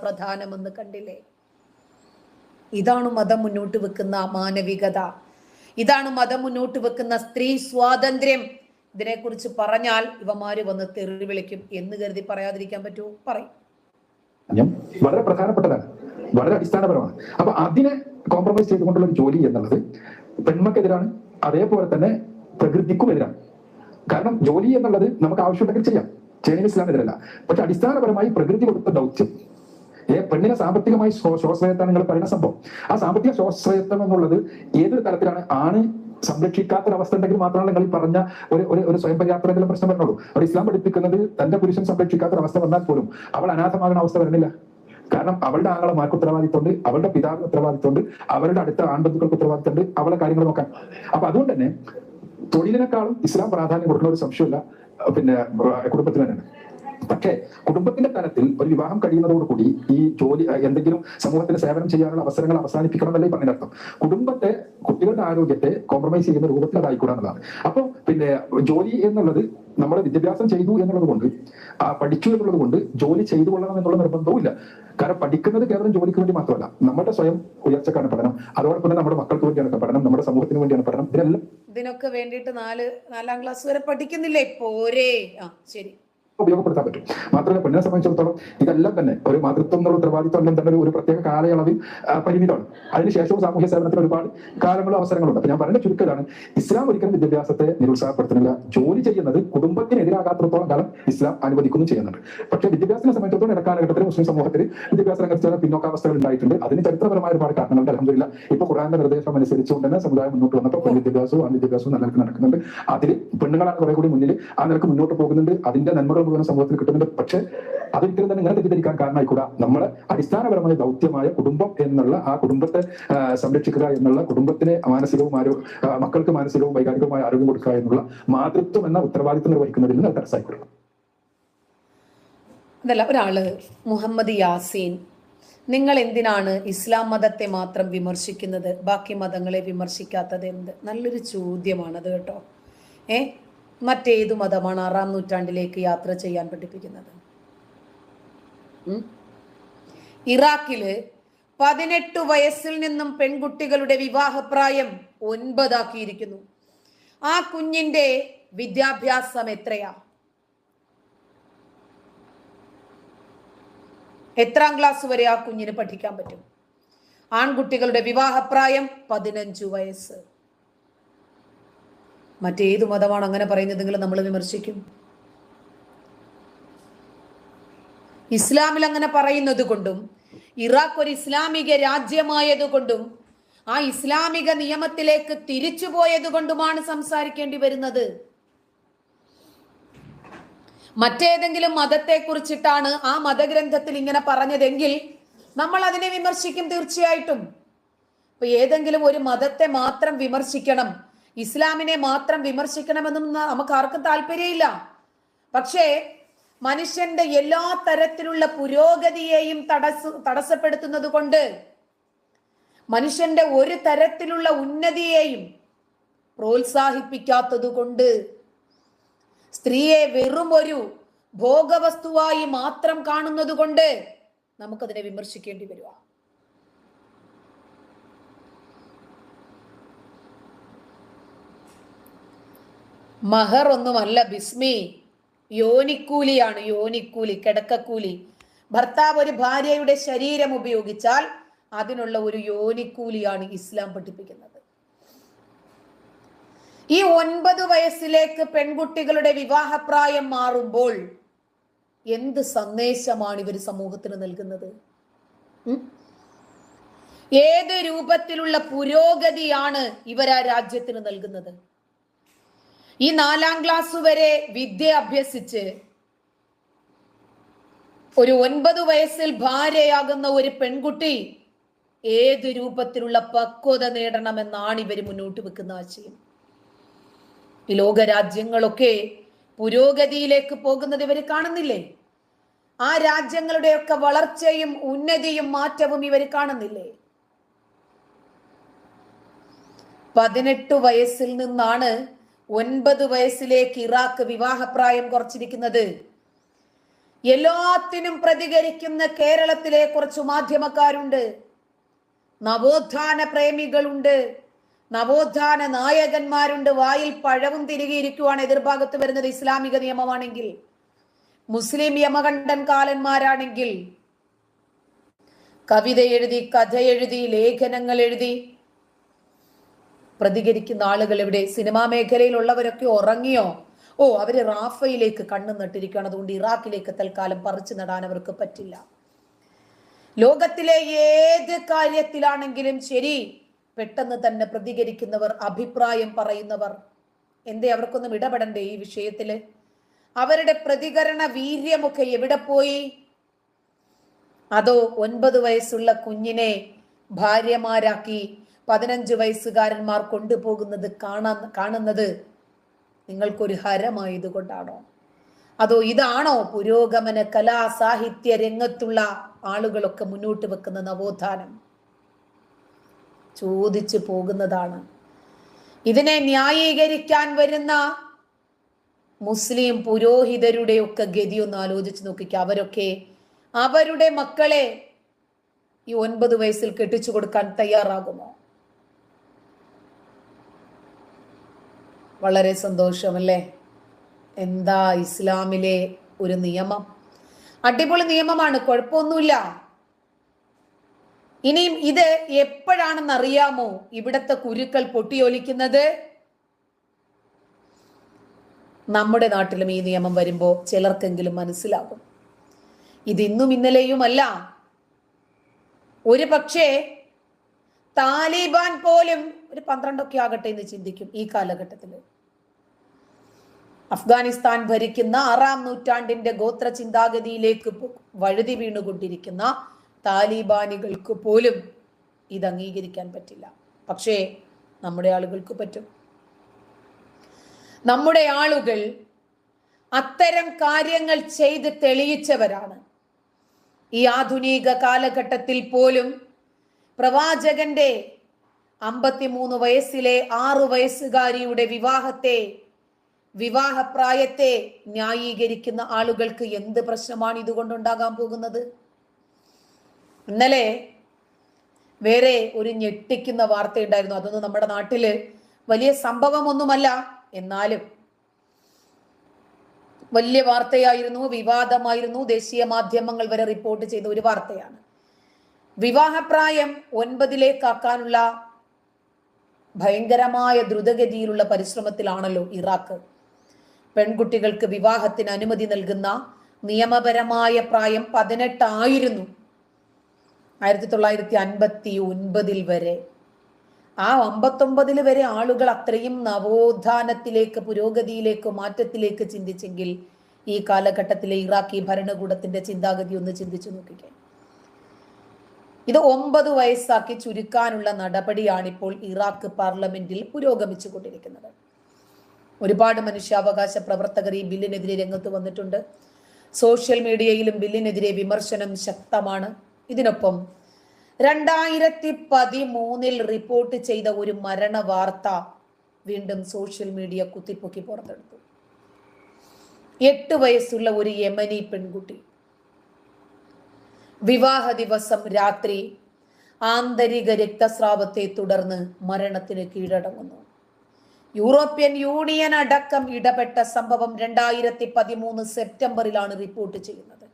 പ്രധാനമെന്ന് കണ്ടില്ലേ? ഇതാണ് മതം മുന്നോട്ട് വെക്കുന്ന മാനവികത, ഇതാണ് മതം മുന്നോട്ട് വെക്കുന്ന സ്ത്രീ സ്വാതന്ത്ര്യം. ഇതിനെക്കുറിച്ച് പറഞ്ഞാൽ ഇവന്മാര് വന്ന് തെറി വിളിക്കും എന്ന് കരുതി പറയാതിരിക്കാൻ പറ്റുമോ? പറയും. വളരെ പ്രധാനപ്പെട്ടതാണ്, വളരെ അടിസ്ഥാനപരമാണ്. അപ്പൊ അതിനെ കോംപ്രമൈസ് ചെയ്തുകൊണ്ടുള്ള ഒരു ജോലി എന്നുള്ളത് പെൺമക്കെതിരാണ്, അതേപോലെ തന്നെ പ്രകൃതിക്കും എതിരാണ്. കാരണം ജോലി എന്നുള്ളത് നമുക്ക് ആവശ്യമുണ്ടെങ്കിൽ ചെയ്യാം, ചെയ്യുന്നത് ഇസ്ലാമിനെതിരല്ല. പക്ഷെ അടിസ്ഥാനപരമായി പ്രകൃതി കൊടുത്ത ദൗത്യം, പെണ്ണിനെ സാമ്പത്തികമായി സ്വാശ്രയത്വം നിങ്ങൾ പറയുന്ന സംഭവം, ആ സാമ്പത്തിക സ്വാശ്രയത്വം എന്നുള്ളത് ഏതൊരു തലത്തിലാണ്? ആണ് സംരക്ഷിക്കാത്തൊരവസ്ഥ ഉണ്ടെങ്കിൽ മാത്രമാണ് നിങ്ങൾ പറഞ്ഞ ഒരു സ്വയം പര്യാപ്തമെങ്കിലും പ്രശ്നം പറഞ്ഞോളൂ. അവിടെ ഇസ്ലാം പഠിപ്പിക്കുന്നത് തന്റെ പുരുഷൻ സംരക്ഷിക്കാത്തൊരവസ്ഥ വന്നാൽ പോലും അവൾ അനാഥമാകുന്ന അവസ്ഥ വരുന്നില്ല. കാരണം അവളുടെ ആങ്ങളമാർക്ക് ഉത്തരവാദിത്തമുണ്ട്, അവളുടെ പിതാവിന് ഉത്തരവാദിത്തമുണ്ട്, അവരുടെ അടുത്ത ആൺബന്ധുക്കൾക്ക് ഉത്തരവാദിത്തമുണ്ട്, അവളുടെ കാര്യങ്ങൾ നോക്കാൻ. അപ്പൊ അതുകൊണ്ട് തന്നെ തൊഴിലിനേക്കാളും ഇസ്ലാം പ്രാധാന്യം കൊടുക്കുന്ന ഒരു സംശയമില്ല കുടുംബത്തിന് തന്നെയാണ്. പക്ഷേ കുടുംബത്തിന്റെ തലത്തിൽ ഒരു വിവാഹം കഴിയുന്നതോടുകൂടി ഈ ജോലി എന്തെങ്കിലും സമൂഹത്തിന് സേവനം ചെയ്യാനുള്ള അവസരങ്ങൾ അവസാനിപ്പിക്കണം എന്നല്ലേ പറഞ്ഞതിനർത്ഥം. കുടുംബത്തെ, കുട്ടികളുടെ ആരോഗ്യത്തെ കോംപ്രമൈസ് ചെയ്യുന്ന രൂപത്തിൽ അതായിക്കൂടാന്നതാണ്. അപ്പൊ ജോലി എന്നുള്ളത് നമ്മൾ വിദ്യാഭ്യാസം ചെയ്തു എന്നുള്ളത് കൊണ്ട്, പഠിച്ചു എന്നുള്ളത് കൊണ്ട് ജോലി ചെയ്തു കൊള്ളണം എന്നുള്ള നിർബന്ധവും ഇല്ല. കാരണം പഠിക്കുന്നത് കേവലം ജോലിക്ക് വേണ്ടി മാത്രമല്ല, നമ്മുടെ സ്വയം ഉയർച്ചക്കാണ് പഠനം, അതോടൊപ്പം തന്നെ നമ്മുടെ മക്കൾക്ക് വേണ്ടിയാണ് പഠനം, നമ്മുടെ സമൂഹത്തിന് വേണ്ടിയാണ് പഠനം. ഇതിനൊക്കെ വേണ്ടിയിട്ട് 4-ാം ക്ലാസ് വരെ പഠിക്കുന്നില്ലേ? പോരേ. ശരി, ഉപയോഗപ്പെടുത്താൻ പറ്റും. മാത്രമല്ല പെണ്ണിനെ സംബന്ധിച്ചിടത്തോളം ഇതെല്ലാം തന്നെ ഒരു മാതൃത്വം എന്നുള്ള ഉത്തരവാദിത്വം എല്ലാം തന്നെ ഒരു പ്രത്യേക കാലയളവിൽ പരിമിതമാണ്. അതിനുശേഷവും സാമൂഹ്യ സേവനത്തിന് ഒരുപാട് കാലങ്ങളും അവസരങ്ങളുണ്ട്. അപ്പൊ ഞാൻ പറയുന്ന ചുരുക്കതാണ്, ഇസ്ലാം ഒരിക്കലും വിദ്യാഭ്യാസത്തെ നിരുത്സാഹപ്പെടുത്തുന്നില്ല. ജോലി ചെയ്യുന്നത് കുടുംബത്തിനെതിരാകാത്തിടത്തോളം കാലം ഇസ്ലാം അനുവദിക്കുന്നു ചെയ്യുന്നുണ്ട്. പക്ഷേ വിദ്യാഭ്യാസത്തിനെ സംബന്ധിച്ചിടത്തോളം ഇടക്കാലഘട്ടത്തിൽ മുസ്ലിം സമൂഹത്തിൽ വിദ്യാഭ്യാസ രംഗത്ത് ചില പിന്നോക്കാവസ്ഥകൾ ഉണ്ടായിട്ടുണ്ട്. അതിന് ചരിത്രപരമായ ഒരുപാട് കാരണങ്ങളുണ്ട്. അൽഹംദുലില്ലാഹ് ഇപ്പൊ ഖുർആന്റെ നിർദ്ദേശം അനുസരിച്ചുകൊണ്ട് തന്നെ സമുദായം മുന്നോട്ട് വന്നപ്പോൾ പെൺവിദ്യാഭ്യാസവും ആൺവിദ്യാഭ്യാസവും നല്ല നിലക്ക് നടക്കുന്നുണ്ട്. അതിൽ പെണ്ണുങ്ങളാണ് കുറെ കൂടി മുന്നിൽ, ആ നിലക്ക് മുന്നോട്ട് പോകുന്നുണ്ട്. അതിന്റെ നന്മകൾ മുഴുവൻ സമൂഹത്തിൽ കിട്ടുന്നുണ്ട്. പക്ഷെ അതൊരിക്കലും തന്നെ ഇങ്ങനെ തെറ്റിദ്ധരിക്കാൻ കാരണമായിക്കൂടാ. നമ്മളെ അടിസ്ഥാനപരമായ ദൗത്യമായ കുടുംബം എന്നുള്ള, ആ കുടുംബത്തെ സംരക്ഷിക്കുക എന്നുള്ള, കുടുംബത്തിന് മാനസികവും മക്കൾക്ക് മാനസികവും വൈകാരികവുമായ ആരോഗ്യം കൊടുക്കുക എന്നുള്ള മാതൃത്വം എന്ന ഉത്തരവാദിത്വം നിർവഹിക്കുന്നതിൽ നിന്ന് തടസ്സമായിക്കൂടും. അതല്ല, ഒരാള് മുഹമ്മദ് യാസീൻ, നിങ്ങൾ എന്തിനാണ് ഇസ്ലാം മതത്തെ മാത്രം വിമർശിക്കുന്നത്, ബാക്കി മതങ്ങളെ വിമർശിക്കാത്തത് എന്ത്? നല്ലൊരു ചോദ്യമാണത് കേട്ടോ. മറ്റേതു മതമാണ് 6-ാം നൂറ്റാണ്ടിലേക്ക് യാത്ര ചെയ്യാൻ പഠിപ്പിക്കുന്നത്? ഇറാഖില് 18 വയസ്സിൽ നിന്നും പെൺകുട്ടികളുടെ വിവാഹപ്രായം 9 ആക്കിയിരിക്കുന്നു. ആ കുഞ്ഞിന്റെ വിദ്യാഭ്യാസം എത്രയാ? എത്രാം ക്ലാസ് വരെ ആ കുഞ്ഞിന് പഠിക്കാൻ പറ്റും? ആൺകുട്ടികളുടെ വിവാഹപ്രായം 15 വയസ്സ്. മറ്റേതു മതമാണ് അങ്ങനെ പറയുന്നതെങ്കിൽ നമ്മൾ വിമർശിക്കും. ഇസ്ലാമിൽ അങ്ങനെ പറയുന്നത് കൊണ്ടും, ഇറാഖ് ഒരു ഇസ്ലാമിക രാജ്യമായതുകൊണ്ടും, ആ ഇസ്ലാമിക നിയമത്തിലേക്ക് തിരിച്ചു പോയത് കൊണ്ടുമാണ് സംസാരിക്കേണ്ടി വരുന്നത്. മറ്റേതെങ്കിലും മതത്തെ കുറിച്ചിട്ടാണ് ആ മതഗ്രന്ഥത്തിൽ ഇങ്ങനെ പറഞ്ഞതെങ്കിൽ നമ്മൾ അതിനെ വിമർശിക്കും തീർച്ചയായിട്ടും. ഇപ്പൊ ഏതെങ്കിലും ഒരു മതത്തെ മാത്രം വിമർശിക്കണം, ഇസ്ലാമിനെ മാത്രം വിമർശിക്കണമെന്നും നമുക്ക് ആർക്കും താല്പര്യമില്ല. പക്ഷേ മനുഷ്യന്റെ എല്ലാ തരത്തിലുള്ള പുരോഗതിയെയും തടസ്സപ്പെടുത്തുന്നത് കൊണ്ട്, മനുഷ്യന്റെ ഒരു തരത്തിലുള്ള ഉന്നതിയെയും പ്രോത്സാഹിപ്പിക്കാത്തത് കൊണ്ട്, സ്ത്രീയെ വെറും ഒരു ഭോഗവസ്തുവായി മാത്രം കാണുന്നത് കൊണ്ട് നമുക്കതിനെ വിമർശിക്കേണ്ടി വരിക. മഹർ ഒന്നുമല്ല ബിസ്മി, യോനിക്കൂലിയാണ്. യോനിക്കൂലി, കിടക്കക്കൂലി. ഭർത്താവ് ഒരു ഭാര്യയുടെ ശരീരം ഉപയോഗിച്ചാൽ അതിനുള്ള ഒരു യോനിക്കൂലിയാണ് ഇസ്ലാം പഠിപ്പിക്കുന്നത്. ഈ 9 വയസ്സിലേക്ക് പെൺകുട്ടികളുടെ വിവാഹപ്രായം മാറുമ്പോൾ എന്ത് സന്ദേശമാണ് ഇവർ സമൂഹത്തിന് നൽകുന്നത്? ഏത് രൂപത്തിലുള്ള പുരോഗതിയാണ് ഇവർ ആ രാജ്യത്തിന് നൽകുന്നത്? ഈ 4-ാം ക്ലാസ് വരെ വിദ്യ അഭ്യസിച്ച് ഒരു 9 വയസ്സിൽ ഭാര്യയാകുന്ന ഒരു പെൺകുട്ടി ഏത് രൂപത്തിലുള്ള പക്വത നേടണമെന്നാണ് ഇവർ മുന്നോട്ട് വെക്കുന്ന ആശയം. ഈ ലോക രാജ്യങ്ങളൊക്കെ പുരോഗതിയിലേക്ക് പോകുന്നത് ഇവർ കാണുന്നില്ലേ? ആ രാജ്യങ്ങളുടെയൊക്കെ വളർച്ചയും ഉന്നതിയും മാറ്റവും ഇവർ കാണുന്നില്ലേ? 18 വയസ്സിൽ നിന്നാണ് 9 വയസ്സിലേക്ക് ഇറാഖ് വിവാഹപ്രായം കുറച്ചിരിക്കുന്നത്. എല്ലാത്തിനും പ്രതികരിക്കുന്ന കേരളത്തിലെ കുറച്ച് മാധ്യമക്കാരുണ്ട്, നവോത്ഥാന പ്രേമികളുണ്ട്, നവോത്ഥാന നായകന്മാരുണ്ട്. വായിൽ പഴവും തിരികെ ഇരിക്കുവാണ്. എതിർഭാഗത്ത് വരുന്നത് ഇസ്ലാമിക നിയമമാണെങ്കിൽ, മുസ്ലിം യമകണ്ഠൻ കാലന്മാരാണെങ്കിൽ കവിത എഴുതി, കഥ എഴുതി, ലേഖനങ്ങൾ എഴുതി പ്രതികരിക്കുന്ന ആളുകൾ എവിടെ? സിനിമാ മേഖലയിലുള്ളവരൊക്കെ ഉറങ്ങിയോ? അവര് റാഫയിലേക്ക് കണ്ണു നട്ടിരിക്കുകയാണ്, അതുകൊണ്ട് ഇറാഖിലേക്ക് തൽക്കാലം പറിച്ചു നടാൻ അവർക്ക് പറ്റില്ല. ലോകത്തിലെ ഏത് കാര്യത്തിലാണെങ്കിലും ശരി, പെട്ടെന്ന് തന്നെ പ്രതികരിക്കുന്നവർ, അഭിപ്രായം പറയുന്നവർ. എന്തേ അവർക്കൊന്നും ഇടപെടണ്ടേ ഈ വിഷയത്തില്? അവരുടെ പ്രതികരണ വീര്യമൊക്കെ എവിടെ പോയി? അതോ 9 വയസ്സുള്ള കുഞ്ഞിനെ ഭാര്യമാരാക്കി 15 വയസ്സുകാരന്മാർ കൊണ്ടുപോകുന്നത് കാണുന്നത് നിങ്ങൾക്കൊരു ഹരമായത് കൊണ്ടാണോ? അതോ ഇതാണോ പുരോഗമന കലാ സാഹിത്യ രംഗത്തുള്ള ആളുകളൊക്കെ മുന്നോട്ട് വെക്കുന്ന നവോത്ഥാനം? ചോദിച്ചു പോകുന്നതാണ്. ഇതിനെ ന്യായീകരിക്കാൻ വരുന്ന മുസ്ലിം പുരോഹിതരുടെ ഒക്കെ ഗതി ഒന്ന് ആലോചിച്ച് നോക്കിക്കുക. അവരൊക്കെ അവരുടെ മക്കളെ ഈ 9 വയസ്സിൽ കെട്ടിച്ചു കൊടുക്കാൻ തയ്യാറാകുമോ? വളരെ സന്തോഷമല്ലേ? എന്താ ഇസ്ലാമിലെ ഒരു നിയമം? അടിപൊളി നിയമമാണ്, കുഴപ്പമൊന്നുമില്ല. ഇനിയും ഇത് എപ്പോഴാണെന്ന് അറിയാമോ ഇവിടത്തെ കുരുക്കൾ പൊട്ടിയൊലിക്കുന്നത്? നമ്മുടെ നാട്ടിലും ഈ നിയമം വരുമ്പോ ചിലർക്കെങ്കിലും മനസ്സിലാകും. ഇത് ഇന്നും ഇന്നലെയുമല്ല. ഒരു പക്ഷേ താലിബാൻ പോലും ഒരു 12 ഒക്കെ ആകട്ടെ എന്ന് ചിന്തിക്കും ഈ കാലഘട്ടത്തിൽ. അഫ്ഗാനിസ്ഥാൻ ഭരിക്കുന്ന 6-ാം നൂറ്റാണ്ടിന്റെ ഗോത്ര ചിന്താഗതിയിലേക്ക് വഴുതി വീണുകൊണ്ടിരിക്കുന്ന താലിബാനികൾക്ക് പോലും ഇത് അംഗീകരിക്കാൻ പറ്റില്ല. പക്ഷേ നമ്മുടെ ആളുകൾക്ക് പറ്റും. നമ്മുടെ ആളുകൾ അത്തരം കാര്യങ്ങൾ ചെയ്ത് തെളിയിച്ചവരാണ്. ഈ ആധുനിക കാലഘട്ടത്തിൽ പോലും പ്രവാചകന്റെ 53 വയസ്സിലെ 6 വയസ്സുകാരിയുടെ വിവാഹപ്രായത്തെ ന്യായീകരിക്കുന്ന ആളുകൾക്ക് എന്ത് പ്രശ്നമാണ് ഇതുകൊണ്ടുണ്ടാകാൻ പോകുന്നത്? ഇന്നലെ വേറെ ഒരു ഞെട്ടിക്കുന്ന വാർത്തയുണ്ടായിരുന്നു. അതൊന്നും നമ്മുടെ നാട്ടില് വലിയ സംഭവമൊന്നുമല്ല, എന്നാലും വലിയ വാർത്തയായിരുന്നു, വിവാദമായിരുന്നു. ദേശീയ മാധ്യമങ്ങൾ വരെ റിപ്പോർട്ട് ചെയ്ത ഒരു വാർത്തയാണ്. വിവാഹപ്രായം 9-ലേക്കാക്കാനുള്ള ഭയങ്കരമായ ദ്രുതഗതിയിലുള്ള പരിശ്രമത്തിലാണല്ലോ ഇറാഖ്. പെൺകുട്ടികൾക്ക് വിവാഹത്തിന് അനുമതി നൽകുന്ന നിയമപരമായ പ്രായം 18 ആയിരുന്നു 1959 വരെ. ആ 59 വരെ ആളുകൾ അത്രയും നവോത്ഥാനത്തിലേക്ക്, പുരോഗതിയിലേക്ക്, മാറ്റത്തിലേക്ക് ചിന്തിച്ചെങ്കിൽ ഈ കാലഘട്ടത്തിലെ ഇറാഖി ഭരണകൂടത്തിന്റെ ചിന്താഗതി ഒന്ന് ചിന്തിച്ചു നോക്കിക്കേ. ഇത് 9 വയസ്സാക്കി ചുരുക്കാനുള്ള നടപടിയാണിപ്പോൾ ഇറാഖ് പാർലമെന്റിൽ പുരോഗമിച്ചു കൊണ്ടിരിക്കുന്നത്. ഒരുപാട് മനുഷ്യാവകാശ പ്രവർത്തകർ ഈ ബില്ലിനെതിരെ രംഗത്ത് വന്നിട്ടുണ്ട്. സോഷ്യൽ മീഡിയയിലും ബില്ലിനെതിരെ വിമർശനം ശക്തമാണ്. ഇതിനൊപ്പം 2013 റിപ്പോർട്ട് ചെയ്ത ഒരു മരണ വാർത്ത വീണ്ടും സോഷ്യൽ മീഡിയ കുത്തിപ്പൊക്കി പുറത്തെടുത്തു. 8 വയസ്സുള്ള ഒരു യമനി പെൺകുട്ടി വിവാഹ ദിവസം രാത്രി ആന്തരിക രക്തസ്രാവത്തെ തുടർന്ന് മരണത്തിന് കീഴടങ്ങുന്നു. യൂറോപ്യൻ യൂണിയൻ അടക്കം ഇടപെട്ട സംഭവം 2013 സെപ്റ്റംബറിലാണ് റിപ്പോർട്ട് ചെയ്യുന്നത്.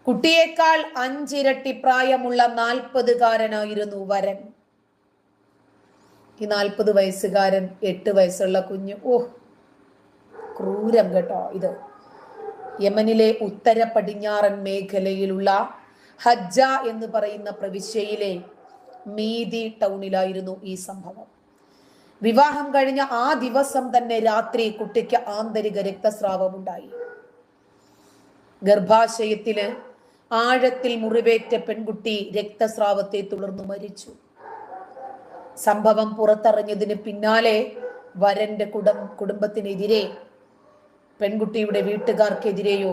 കുട്ടിയേക്കാൾ 5 ഇരട്ടി പ്രായമുള്ള 40-കാരനായിരുന്നു വരൻ. ഈ 40 വയസ്സുകാരൻ 8 വയസ്സുള്ള കുഞ്ഞ്. ക്രൂരം കേട്ടോ ഇത്. യമനിലെ ഉത്തര പടിഞ്ഞാറൻ മേഖലയിലുള്ള ഹജ്ജ എന്ന് പറയുന്ന പ്രവിശ്യയിലെ മീതി ടൗണിലായിരുന്നു ഈ സംഭവം. വിവാഹം കഴിഞ്ഞ ആ ദിവസം തന്നെ രാത്രി കുട്ടിക്ക് ആന്തരിക രക്തസ്രാവം ഉണ്ടായി. ഗർഭാശയത്തില് ആഴത്തിൽ മുറിവേറ്റ പെൺകുട്ടി രക്തസ്രാവത്തെ തുടർന്ന് മരിച്ചു. സംഭവം പുറത്തറിഞ്ഞതിന് പിന്നാലെ വരന്റെ കുടുംബത്തിനെതിരെ, പെൺകുട്ടിയുടെ വീട്ടുകാർക്കെതിരെയോ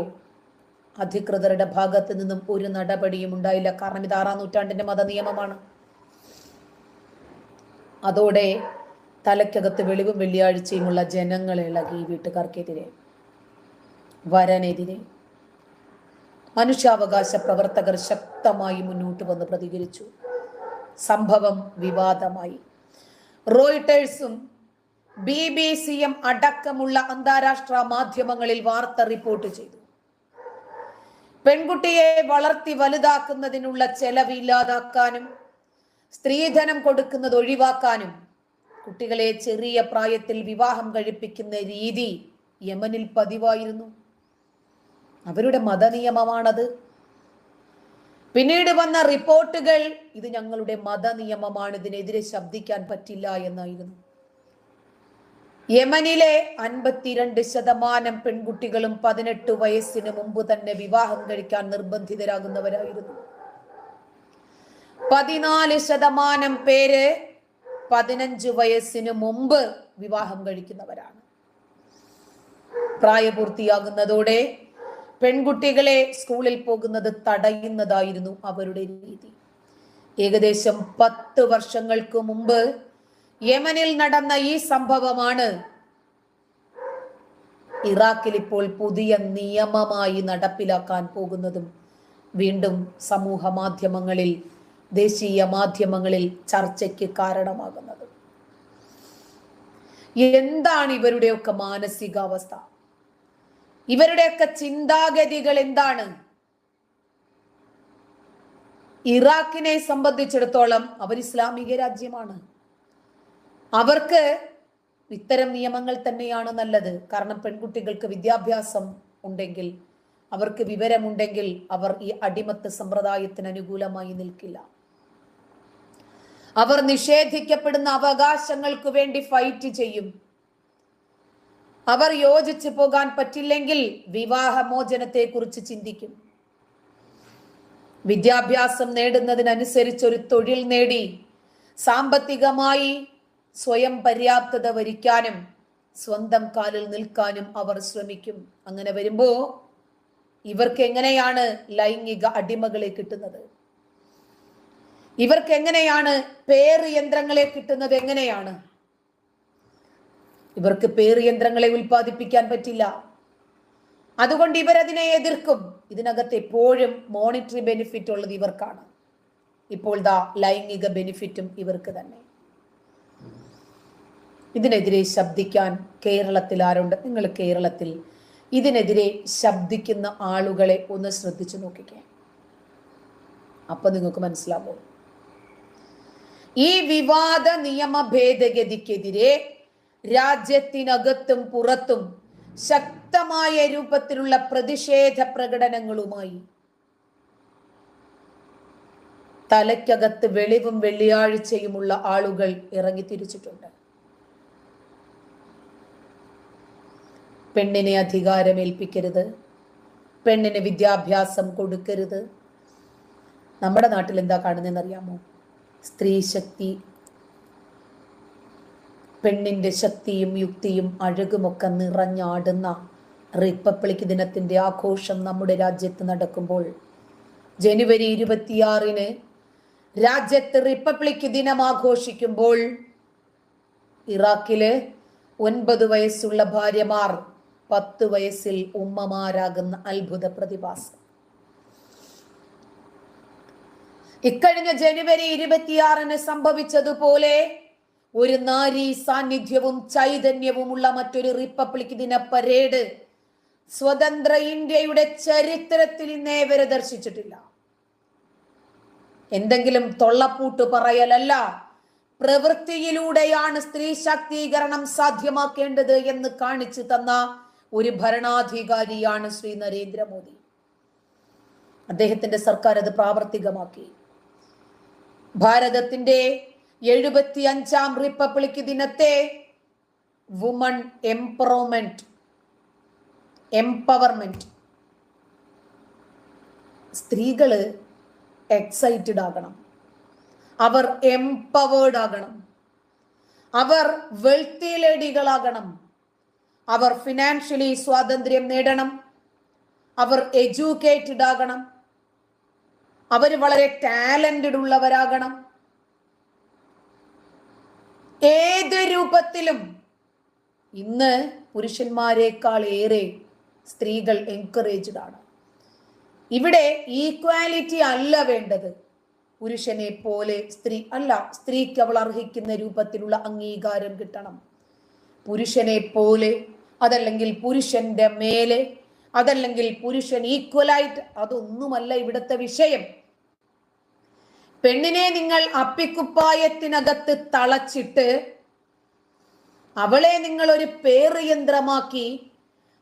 അധികൃതരുടെ ഭാഗത്ത് നിന്നും ഒരു നടപടിയും ഉണ്ടായില്ല. കാരണം ഇത് 6-ാം നൂറ്റാണ്ടിന്റെ മതനിയമമാണ്. അതോടെ തലയ്ക്കകത്ത് വെളിവും വെള്ളിയാഴ്ചയുമുള്ള ജനങ്ങൾ ഇളകി. വീട്ടുകാർക്കെതിരെ, വരനെതിരെ, മനുഷ്യാവകാശ പ്രവർത്തകർ ശക്തമായി മുന്നോട്ട് വന്ന് പ്രതികരിച്ചു. സംഭവം വിവാദമായി. റോയിട്ടേഴ്സും BBC-യും അടക്കമുള്ള അന്താരാഷ്ട്ര മാധ്യമങ്ങളിൽ വാർത്ത റിപ്പോർട്ട് ചെയ്തു. പെൺകുട്ടിയെ വളർത്തി വലുതാക്കുന്നതിനുള്ള ചെലവ് ഇല്ലാതാക്കാനും സ്ത്രീധനം കൊടുക്കുന്നത് ഒഴിവാക്കാനും കുട്ടികളെ ചെറിയ പ്രായത്തിൽ വിവാഹം കഴിപ്പിക്കുന്ന രീതി യമനിൽ പതിവായിരുന്നു. അവരുടെ മതനിയമമാണത്. പിന്നീട് വന്ന റിപ്പോർട്ടുകൾ ഇത് ഞങ്ങളുടെ മതനിയമമാണ്, ഇതിനെതിരെ ശബ്ദിക്കാൻ പറ്റില്ല എന്നായിരുന്നു. യമനിലെ 52% പെൺകുട്ടികളും 18 വയസ്സിന് മുമ്പ് തന്നെ വിവാഹം കഴിക്കാൻ നിർബന്ധിതരാകുന്നവരായിരുന്നു. 14% പേര് 15 വയസ്സിന് മുമ്പ് വിവാഹം കഴിക്കുന്നവരാണ്. പ്രായപൂർത്തിയാകുന്നതോടെ പെൺകുട്ടികളെ സ്കൂളിൽ പോകുന്നത് തടയുന്നതായിരുന്നു അവരുടെ രീതി. ഏകദേശം 10 വർഷങ്ങൾക്ക് മുമ്പ് യമനിൽ നടന്ന ഈ സംഭവമാണ് ഇറാഖിൽ ഇപ്പോൾ പുതിയ നിയമമായി നടപ്പിലാക്കാൻ പോകുന്നതും വീണ്ടും സമൂഹ മാധ്യമങ്ങളിൽ, ദേശീയ മാധ്യമങ്ങളിൽ ചർച്ചയ്ക്ക് കാരണമാകുന്നത്. എന്താണ് ഇവരുടെയൊക്കെ മാനസികാവസ്ഥ? ഇവരുടെയൊക്കെ ചിന്താഗതികൾ എന്താണ്? ഇറാഖിനെ സംബന്ധിച്ചിടത്തോളം അവർ ഇസ്ലാമിക രാജ്യമാണ്. അവർക്ക് ഇത്തരം നിയമങ്ങൾ തന്നെയാണ് നല്ലത്. കാരണം പെൺകുട്ടികൾക്ക് വിദ്യാഭ്യാസം ഉണ്ടെങ്കിൽ, അവർക്ക് വിവരമുണ്ടെങ്കിൽ അവർ ഈ അടിമത്ത സമ്പ്രദായത്തിന് അനുകൂലമായി നിൽക്കില്ല. അവർ നിഷേധിക്കപ്പെടുന്ന അവകാശങ്ങൾക്ക് വേണ്ടി ഫൈറ്റ് ചെയ്യും. അവർ യോജിച്ചു പോകാൻ പറ്റില്ലെങ്കിൽ വിവാഹമോചനത്തെ കുറിച്ച് ചിന്തിക്കും. വിദ്യാഭ്യാസം നേടുന്നതിനനുസരിച്ച് ഒരു തൊഴിൽ നേടി സാമ്പത്തികമായി സ്വയം പര്യാപ്തത വരിക്കാനും സ്വന്തം കാലിൽ നിൽക്കാനും അവർ ശ്രമിക്കും. അങ്ങനെ വരുമ്പോ ഇവർക്ക് എങ്ങനെയാണ് ലൈംഗിക അടിമകളെ കിട്ടുന്നത്? ഇവർക്ക് എങ്ങനെയാണ് പേര് യന്ത്രങ്ങളെ കിട്ടുന്നത്? എങ്ങനെയാണ്? ഇവർക്ക് പേര് യന്ത്രങ്ങളെ ഉൽപ്പാദിപ്പിക്കാൻ പറ്റില്ല. അതുകൊണ്ട് ഇവരതിനെ എതിർക്കും. ഇതിനകത്ത് എപ്പോഴും മോണിറ്ററി ബെനിഫിറ്റ് ഉള്ളത് ഇവർക്കാണ്. ഇപ്പോൾ ലൈംഗിക ബെനിഫിറ്റും ഇവർക്ക് തന്നെ. ഇതിനെതിരെ ശബ്ദിക്കാൻ കേരളത്തിൽ ആരുണ്ട്? നിങ്ങൾ കേരളത്തിൽ ഇതിനെതിരെ ശബ്ദിക്കുന്ന ആളുകളെ ഒന്ന് ശ്രദ്ധിച്ചു നോക്കിക്കേ, അപ്പൊ നിങ്ങൾക്ക് മനസ്സിലാവും. ഈ വിവാദ നിയമ ഭേദഗതിക്കെതിരെ രാജ്യത്തിനകത്തും പുറത്തും ശക്തമായ രൂപത്തിലുള്ള പ്രതിഷേധ പ്രകടനങ്ങളുമായി തലയ്ക്കകത്ത് വെളിവും വെള്ളിയാഴ്ചയുമുള്ള ആളുകൾ ഇറങ്ങി തിരിച്ചിട്ടുണ്ട്. പെണ്ണിനെ അധികാരമേൽപ്പിക്കരുത്, പെണ്ണിന് വിദ്യാഭ്യാസം കൊടുക്കരുത്. നമ്മുടെ നാട്ടിൽ എന്താ കാണുന്നതെന്ന് അറിയാമോ? സ്ത്രീ ശക്തി, പെണ്ണിന്റെ ശക്തിയും യുക്തിയും അഴകുമൊക്കെ നിറഞ്ഞാടുന്ന റിപ്പബ്ലിക് ദിനത്തിന്റെ ആഘോഷം നമ്മുടെ രാജ്യത്ത് നടക്കുമ്പോൾ, ജനുവരി 26-ന് രാജ്യത്ത് റിപ്പബ്ലിക് ദിനം ആഘോഷിക്കുമ്പോൾ ഇറാഖില് 9 വയസ്സുള്ള ഭാര്യമാർ 10 വയസ്സിൽ ഉമ്മമാരാകുന്ന അത്ഭുത പ്രതിഭാസം. ഇക്കഴിഞ്ഞ ജനുവരി 26-ന് സംഭവിച്ചതുപോലെ ഒരു നാരീ സാന്നിധ്യവും ചൈതന്യവുമുള്ള മറ്റൊരു റിപ്പബ്ലിക് ദിന പരേഡ് സ്വതന്ത്ര ഇന്ത്യയുടെ ചരിത്രത്തിൽ ഇന്നേ വരെ ദർശിച്ചിട്ടില്ല. എന്തെങ്കിലും തൊള്ളപ്പൂട്ട് പറയലല്ല, പ്രവൃത്തിയിലൂടെയാണ് സ്ത്രീ ശാക്തീകരണം സാധ്യമാക്കേണ്ടത് എന്ന് കാണിച്ചു തന്ന ഒരു ഭരണാധികാരിയാണ് ശ്രീ നരേന്ദ്രമോദി. അദ്ദേഹത്തിന്റെ സർക്കാർ അത് പ്രാവർത്തികമാക്കി. ഭാരതത്തിന്റെ 75-ാം റിപ്പബ്ലിക് ദിനത്തെ വുമൺ എംപവർമെന്റ്, സ്ത്രീകള് എക്സൈറ്റഡ് ആകണം, അവർ എംപവേർഡ് ആകണം, അവർ വെൽത്തി ലേഡികളാകണം, അവർ ഫിനാൻഷ്യലി സ്വാതന്ത്ര്യം നേടണം, അവർ എഡ്യൂക്കേറ്റഡ് ആകണം, അവർ വളരെ ടാലന്റഡ് ഉള്ളവരാകണം. ഏത് രൂപത്തിലും ഇന്ന് പുരുഷന്മാരെക്കാൾ ഏറെ സ്ത്രീകൾ എൻകറേജ്ഡ് ആണ്. ഇവിടെ ഈക്വാലിറ്റി അല്ല വേണ്ടത്. പുരുഷനെ പോലെ സ്ത്രീ അല്ല, സ്ത്രീക്ക് അവൾ അർഹിക്കുന്ന രൂപത്തിലുള്ള അംഗീകാരം കിട്ടണം. പുരുഷനെ പോലെ, അതല്ലെങ്കിൽ പുരുഷന്റെ മേലെ, അതല്ലെങ്കിൽ പുരുഷൻ ഈക്വലായിട്ട്, അതൊന്നുമല്ല ഇവിടുത്തെ വിഷയം. പെണ്ണിനെ നിങ്ങൾ അപ്പിക്കുപ്പായത്തിനകത്ത് തളച്ചിട്ട് അവളെ നിങ്ങൾ ഒരു പേറുയന്ത്രമാക്കി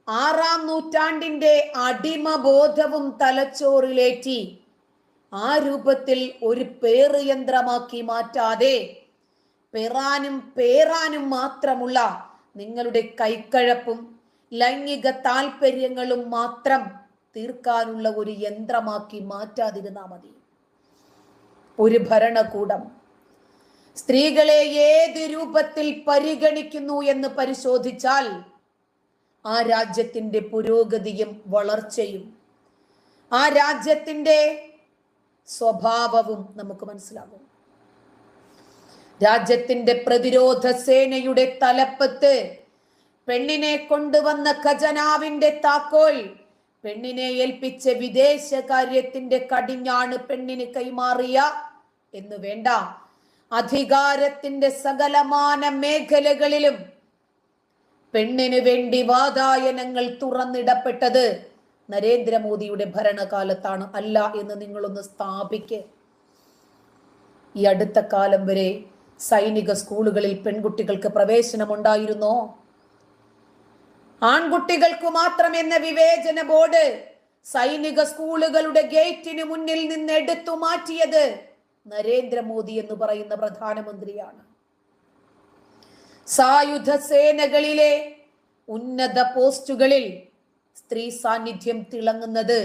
6-ാം നൂറ്റാണ്ടിന്റെ അടിമബോധവും തലച്ചോറിലേറ്റി ആ രൂപത്തിൽ ഒരു പേറുയന്ത്രമാക്കി മാറ്റാതെ പെറാനും പേറാനും മാത്രമുള്ള നിങ്ങളുടെ കൈക്കഴപ്പും ലൈംഗിക താല്പര്യങ്ങളും മാത്രം തീർക്കാനുള്ള ഒരു യന്ത്രമാക്കി മാറ്റാതിരുന്നാ മതി. ഒരു ഭരണകൂടം സ്ത്രീകളെ ഏത് രൂപത്തിൽ പരിഗണിക്കുന്നു എന്ന് പരിശോധിച്ചാൽ ആ രാജ്യത്തിന്റെ പുരോഗതിയും വളർച്ചയും ആ രാജ്യത്തിന്റെ സ്വഭാവവും നമുക്ക് മനസ്സിലാകും. രാജ്യത്തിന്റെ പ്രതിരോധ സേനയുടെ തലപ്പത്ത് പെണ്ണിനെ കൊണ്ടുവന്ന ഖജനാവിന്റെ താക്കോൽ പെണ്ണിനെ ഏൽപ്പിച്ച വിദേശകാര്യത്തിന്റെ കടിഞ്ഞാണ് പെണ്ണിന് കൈമാറിയ എന്ന് വേണ്ട, അധികാരത്തിന്റെ സകലമാന മേഖലകളിലും പെണ്ണിന് വേണ്ടി വാതായനങ്ങൾ തുറന്നിടപ്പെട്ടത് നരേന്ദ്രമോദിയുടെ ഭരണകാലത്താണ്. അല്ല എന്ന് നിങ്ങളൊന്ന് സ്ഥാപിക്ക്. ഈ അടുത്ത കാലം വരെ സൈനിക സ്കൂളുകളിൽ പെൺകുട്ടികൾക്ക് പ്രവേശനമുണ്ടായിരുന്നോ? ആൺകുട്ടികൾക്ക് മാത്രം എന്ന വിവേചന ബോർഡ് സൈനിക സ്കൂളുകളുടെ ഗേറ്റിന് മുന്നിൽ നിന്ന് എടുത്തു മാറ്റിയത് നരേന്ദ്രമോദി എന്ന് പറയുന്ന പ്രധാനമന്ത്രിയാണ്. സായുധ സേനകളിലെ ഉന്നത പോസ്റ്റുകളിൽ സ്ത്രീ സാന്നിധ്യം തിളങ്ങുന്നത്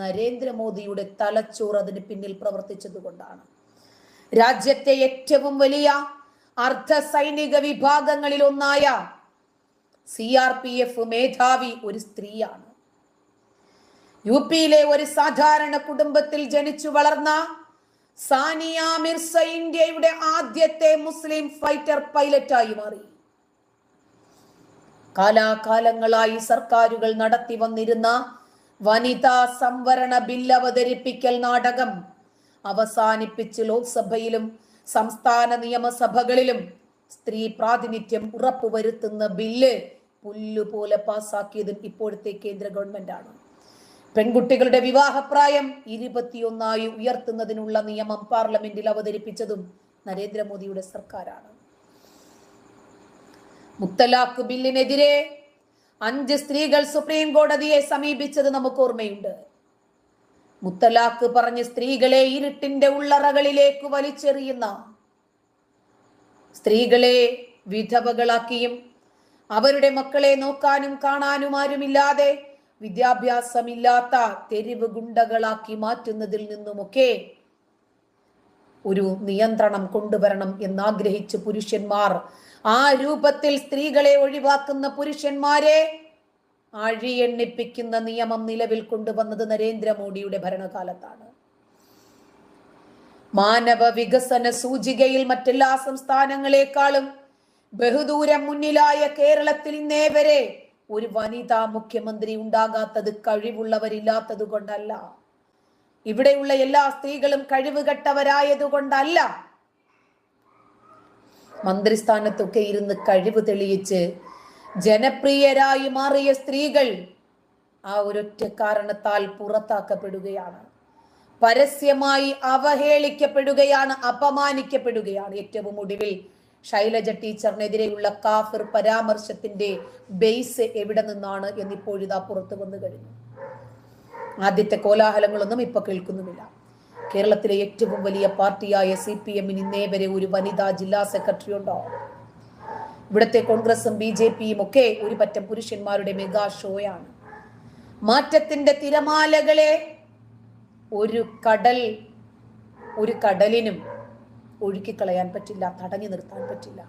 നരേന്ദ്രമോദിയുടെ തലച്ചോറ് അതിന് പിന്നിൽ പ്രവർത്തിച്ചതുകൊണ്ടാണ്. രാജ്യത്തെ ഏറ്റവും വലിയ അർദ്ധ സൈനിക വിഭാഗങ്ങളിൽ ഒന്നായ CRPF മേധാവി ഒരു സ്ത്രീയാണ്. UP-യിലെ ഒരു സാധാരണ കുടുംബത്തിൽ ജനിച്ചു വളർന്ന സാനിയ മിർസ ഇന്ത്യയുടെ ആദ്യത്തെ മുസ്ലിം ഫൈറ്റർ പൈലറ്റായി മാറി. കാലാകാലങ്ങളായി സർക്കാരുകൾ നടത്തി വന്നിരുന്ന വനിതാ സംവരണ ബില്ല് അവതരിപ്പിക്കൽ നാടകം അവസാനിപ്പിച്ച് ലോക്സഭയിലും സംസ്ഥാന നിയമസഭകളിലും സ്ത്രീ പ്രാതിനിധ്യം ഉറപ്പുവരുത്തുന്ന ബില്ല് പുല്ലുപോലെ പാസാക്കിയതും ഇപ്പോഴത്തെ കേന്ദ്ര ഗവൺമെന്റാണ്. പെൺകുട്ടികളുടെ വിവാഹപ്രായം 21 ഉയർത്തുന്നതിനുള്ള നിയമം പാർലമെന്റിൽ അവതരിപ്പിച്ചതും നരേന്ദ്രമോദിയുടെ സർക്കാരാണ്. മുത്തലാഖ് ബില്ലിനെതിരെ 5 സ്ത്രീകൾ സുപ്രീം കോടതിയെ സമീപിച്ചത് നമുക്ക് ഓർമ്മയുണ്ട്. മുത്തലാഖ് പറഞ്ഞ് സ്ത്രീകളെ ഇരുട്ടിന്റെ ഉള്ളറകളിലേക്ക് വലിച്ചെറിയുന്ന, സ്ത്രീകളെ വിധവകളാക്കിയും അവരുടെ മക്കളെ നോക്കാനും കാണാനും ആരുമില്ലാതെ വിദ്യാഭ്യാസമില്ലാത്ത തെരുവ് ഗുണ്ടകളാക്കി മാറ്റുന്നതിൽ നിന്നുമൊക്കെ ഒരു നിയന്ത്രണം കൊണ്ടുവരണം എന്നാഗ്രഹിച്ച് പുരുഷന്മാർ, ആ രൂപത്തിൽ സ്ത്രീകളെ ഒഴിവാക്കുന്ന പുരുഷന്മാരെ അഴിയെണ്ണിപ്പിക്കുന്ന നിയമം നിലവിൽ കൊണ്ടുവന്നത് നരേന്ദ്രമോദിയുടെ ഭരണകാലത്താണ്. മാനവ വികസന സൂചികയിൽ മറ്റെല്ലാ സംസ്ഥാനങ്ങളെക്കാളും ബഹുദൂരം മുന്നിലായ കേരളത്തിൽ ഇന്നേ വരെ ഒരു വനിതാ മുഖ്യമന്ത്രി ഉണ്ടാകാത്തത് കഴിവുള്ളവരില്ലാത്തത് കൊണ്ടല്ല, ഇവിടെയുള്ള എല്ലാ സ്ത്രീകളും കഴിവുകെട്ടവരായതുകൊണ്ടല്ല. മന്ത്രിസ്ഥാനത്തൊക്കെ ഇരുന്ന് കഴിവ് തെളിയിച്ച് ജനപ്രിയരായി മാറിയ സ്ത്രീകൾ ആ ഒരൊറ്റ കാരണത്താൽ പുറത്താക്കപ്പെടുകയാണ്, പരസ്യമായി അവഹേളിക്കപ്പെടുകയാണ്, അപമാനിക്കപ്പെടുകയാണ്. ഏറ്റവും ഒടുവിൽ ശൈലജ ടീച്ചറിനെതിരെയുള്ള കാഫിർ പരാമർശത്തിന്റെ ബേസ് എവിടെ നിന്നാണ് എന്നിപ്പോഴിതാ പുറത്തു വന്നു കഴിഞ്ഞു. ആദ്യത്തെ കോലാഹലങ്ങളൊന്നും ഇപ്പൊ കേൾക്കുന്നുമില്ല. കേരളത്തിലെ ഏറ്റവും വലിയ പാർട്ടിയായ CPM-ന് ഇന്നേ വരെ ഒരു വനിതാ ജില്ലാ സെക്രട്ടറി ഉണ്ടോ? ഇവിടുത്തെ കോൺഗ്രസും BJP-യും ഒക്കെ ഒരു പറ്റം പുരുഷന്മാരുടെ മെഗാ ഷോയാണ്. മാറ്റത്തിന്റെ തിരമാലകളെ ഒരു കടലിനും ഒഴുക്കിക്കളയാൻ പറ്റില്ല, തടഞ്ഞു നിർത്താൻ പറ്റില്ല.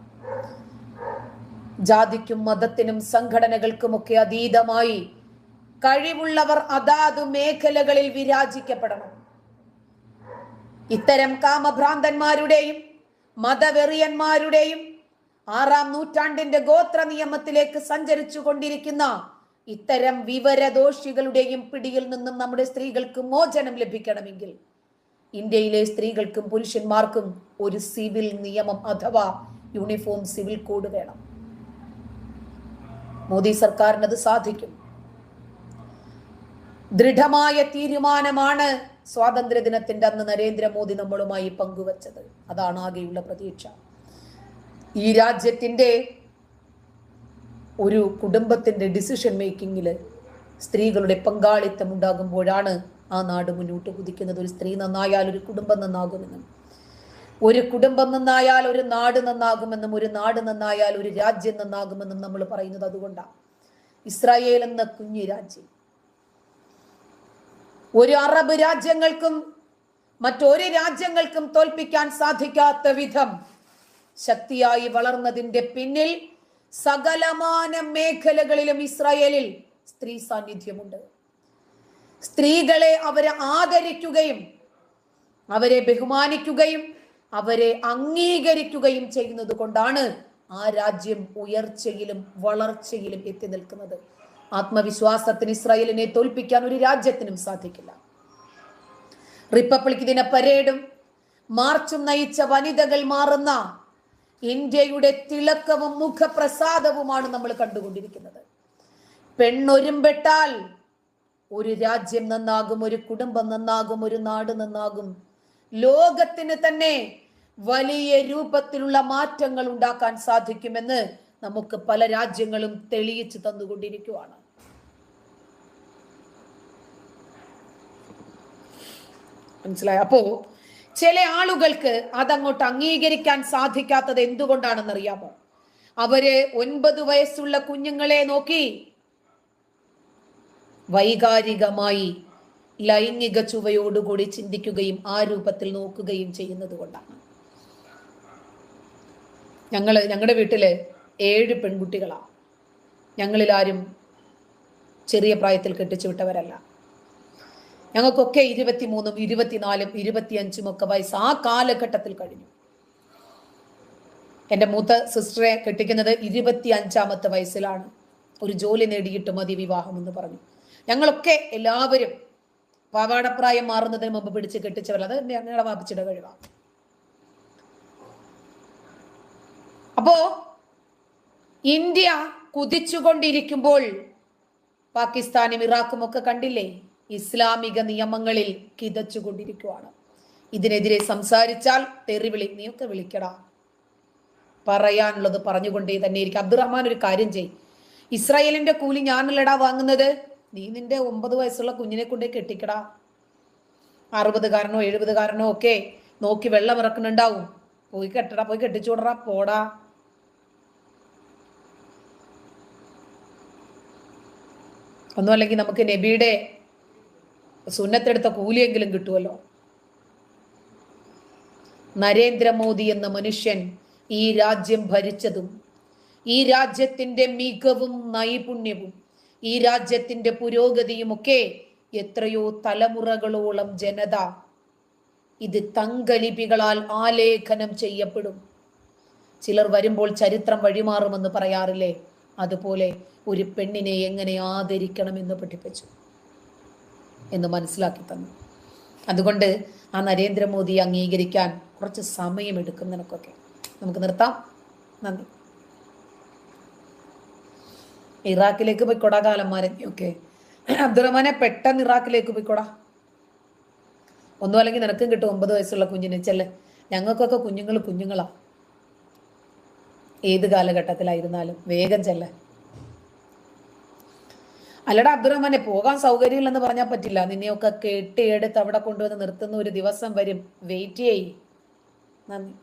ജാതിക്കും മതത്തിനും സംഘടനകൾക്കുമൊക്കെ അതീതമായി കഴിവുള്ളവർ അതാതു മേഖലകളിൽ വിരാജിക്കപ്പെടണം. ഇത്തരം കാമഭ്രാന്തന്മാരുടെയും മതവെറിയന്മാരുടെയും 6-ാം നൂറ്റാണ്ടിന്റെ ഗോത്ര നിയമത്തിലേക്ക് സഞ്ചരിച്ചു കൊണ്ടിരിക്കുന്ന ഇത്തരം വിവരദോഷികളുടെയും പിടിയിൽ നിന്നും നമ്മുടെ സ്ത്രീകൾക്ക് മോചനം ലഭിക്കണമെങ്കിൽ ഇന്ത്യയിലെ സ്ത്രീകൾക്കും പുരുഷന്മാർക്കും ഒരു സിവിൽ നിയമം അഥവാ യൂണിഫോം സിവിൽ കോഡ് വേണം. മോദി സർക്കാരിന് അത് സാധിക്കും. ദൃഢമായ തീരുമാനമാണ് സ്വാതന്ത്ര്യ ദിനത്തിന്റെ അന്ന് നരേന്ദ്രമോദി നമ്മളുമായി പങ്കുവച്ചത്. അതാണ് ആകെയുള്ള പ്രതീക്ഷ. ഈ രാജ്യത്തിന്റെ ഒരു കുടുംബത്തിന്റെ ഡിസിഷൻ മേക്കിങ്ങില് സ്ത്രീകളുടെ പങ്കാളിത്തം ഉണ്ടാകുമ്പോഴാണ് ആ നാട് മുന്നോട്ട് കുതിക്കുന്നത്. ഒരു സ്ത്രീ നന്നായാൽ ഒരു കുടുംബം നന്നാകുമെന്നും, ഒരു കുടുംബം നന്നായാൽ ഒരു നാട് നന്നാകുമെന്നും, ഒരു നാട് നന്നായാൽ ഒരു രാജ്യം നന്നാകുമെന്നും നമ്മൾ പറയുന്നത് അതുകൊണ്ടാണ്. ഇസ്രായേൽ എന്ന കുഞ്ഞു രാജ്യം ഒരു അറബ് രാജ്യങ്ങൾക്കും മറ്റൊരു രാജ്യങ്ങൾക്കും തോൽപ്പിക്കാൻ സാധിക്കാത്ത വിധം ശക്തിയായി വളർന്നതിന്റെ പിന്നിൽ സകലമാന മേഖലകളിലും ഇസ്രായേലിൽ സ്ത്രീ സാന്നിധ്യമുണ്ട്. സ്ത്രീകളെ അവരെ ആദരിക്കുകയും അവരെ ബഹുമാനിക്കുകയും അവരെ അംഗീകരിക്കുകയും ചെയ്യുന്നത് കൊണ്ടാണ് ആ രാജ്യം ഉയർച്ചയിലും വളർച്ചയിലും എത്തി നിൽക്കുന്നത്. ആത്മവിശ്വാസത്തിന് ഇസ്രായേലിനെ തോൽപ്പിക്കാൻ ഒരു രാജ്യത്തിനും സാധിക്കില്ല. റിപ്പബ്ലിക് ദിന പരേഡും മാർച്ചും നയിച്ച വനിതകൾ മാറുന്ന ഇന്ത്യയുടെ തിളക്കവും മുഖപ്രസാദവുമാണ് നമ്മൾ കണ്ടുകൊണ്ടിരിക്കുന്നത്. പെണ്ണൊരുമ്പെട്ടാൽ ഒരു രാജ്യം നന്നാകും, ഒരു കുടുംബം നന്നാകും, ഒരു നാട് നന്നാകും. ലോകത്തിന് തന്നെ വലിയ രൂപത്തിലുള്ള മാറ്റങ്ങൾ ഉണ്ടാക്കാൻ സാധിക്കുമെന്ന് നമുക്ക് പല രാജ്യങ്ങളും തെളിയിച്ചു തന്നുകൊണ്ടിരിക്കുകയാണ്. മനസ്സിലായോ? അപ്പോ ചില ആളുകൾക്ക് അതങ്ങോട്ട് അംഗീകരിക്കാൻ സാധിക്കാത്തത് എന്തുകൊണ്ടാണെന്നറിയാമോ? അവര് 9 വയസ്സുള്ള കുഞ്ഞുങ്ങളെ നോക്കി വൈകാരികമായി ലൈംഗിക ചുവയോടുകൂടി ചിന്തിക്കുകയും ആ രൂപത്തിൽ നോക്കുകയും ചെയ്യുന്നത് കൊണ്ടാണ്. ഞങ്ങളുടെ വീട്ടില് 7 പെൺകുട്ടികളാണ്. ഞങ്ങളിൽ ആരും ചെറിയ പ്രായത്തിൽ കെട്ടിച്ചു വിട്ടവരല്ല. ഞങ്ങൾക്കൊക്കെ 23, 24, 25 ഒക്കെ വയസ്സ് ആ കാലഘട്ടത്തിൽ കഴിഞ്ഞു. എൻ്റെ മൂത്ത സിസ്റ്ററെ കെട്ടിക്കുന്നത് 25ാമത്തെ വയസ്സിലാണ്. ഒരു ജോലി നേടിയിട്ട് മതി വിവാഹം എന്ന് പറഞ്ഞു. ഞങ്ങളൊക്കെ എല്ലാവരും പാവാടപ്രായം മാറുന്നതിന് മുമ്പ് പിടിച്ച് കെട്ടിച്ചവരല്ല. അത് ഞങ്ങളുടെ വാപ്പിച്ചിയുടെ കഴിവാണ്. അപ്പോ ഇന്ത്യ കുതിച്ചുകൊണ്ടിരിക്കുമ്പോൾ പാകിസ്ഥാനും ഇറാഖും ഒക്കെ കണ്ടില്ലേ, ഇസ്ലാമിക നിയമങ്ങളിൽ കിതച്ചുകൊണ്ടിരിക്കുവാണ്. ഇതിനെതിരെ സംസാരിച്ചാൽ തെറിവിളി, നീയൊക്കെ വിളിക്കടാ, പറയാനുള്ളത് പറഞ്ഞുകൊണ്ടേ തന്നെ ഇരിക്കും. അബ്ദുറഹ്മാൻ ഒരു കാര്യം ചെയ്യും, ഇസ്രായേലിന്റെ കൂലി ഞാനല്ലടാ വാങ്ങുന്നത്, നീ നിന്റെ 9 വയസ്സുള്ള കുഞ്ഞിനെ കൊണ്ടേ കെട്ടിക്കടാ. 60കാരനോ 70കാരനോ ഒക്കെ നോക്കി വെള്ളം ഇറക്കുന്നുണ്ടാവും. പോയി കെട്ടടാ, പോയി കെട്ടിച്ചോടറാ, പോടാ. ഒന്നും അല്ലെങ്കിൽ നമുക്ക് നബിയുടെ സുന്നത്തെടുത്ത കൂലിയെങ്കിലും കിട്ടുമല്ലോ. നരേന്ദ്രമോദി എന്ന മനുഷ്യൻ ഈ രാജ്യം ഭരിച്ചതും ഈ രാജ്യത്തിന്റെ മികവും നൈപുണ്യവും ഈ രാജ്യത്തിന്റെ പുരോഗതിയുമൊക്കെ എത്രയോ തലമുറകളോളം ജനത ഇത് തങ്കലിപികളാൽ ആലേഖനം ചെയ്യപ്പെടും. ചിലർ വരുമ്പോൾ ചരിത്രം വഴിമാറുമെന്ന് പറയാറില്ലേ, അതുപോലെ ഒരു പെണ്ണിനെ എങ്ങനെ ആദരിക്കണമെന്ന് പഠിപ്പിച്ചു എന്ന് മനസ്സിലാക്കി തന്നു. അതുകൊണ്ട് ആ നരേന്ദ്രമോദി അംഗീകരിക്കാൻ കുറച്ച് സമയമെടുക്കും നിനക്കൊക്കെ. നമുക്ക് നിർത്താം. നന്ദി. ഇറാഖിലേക്ക് പോയിക്കൊടാ കാലന്മാരൊക്കെ. അബ്ദുറഹ്മാനെ പെട്ടെന്ന് ഇറാഖിലേക്ക് പോയിക്കൊടാ. ഒന്നും അല്ലെങ്കിൽ നിനക്കും കിട്ടും 9 വയസ്സുള്ള കുഞ്ഞിനെ. ചെല്ല്, ഞങ്ങൾക്കൊക്കെ കുഞ്ഞുങ്ങളാ. ഏത് കാലഘട്ടത്തിലായിരുന്നാലും വേഗം ചെല്ല. അല്ലടാ അബ്ദുറഹ്മാനെ, പോകാൻ സൗകര്യമില്ലെന്ന് പറഞ്ഞാൽ പറ്റില്ല. നിന്നെയൊക്കെ കെട്ടിയെടുത്ത് അവിടെ കൊണ്ടുവന്ന് നിർത്തുന്ന ഒരു ദിവസം വരും. വെയിറ്റ് ചെയ്യ്. നന്ദി.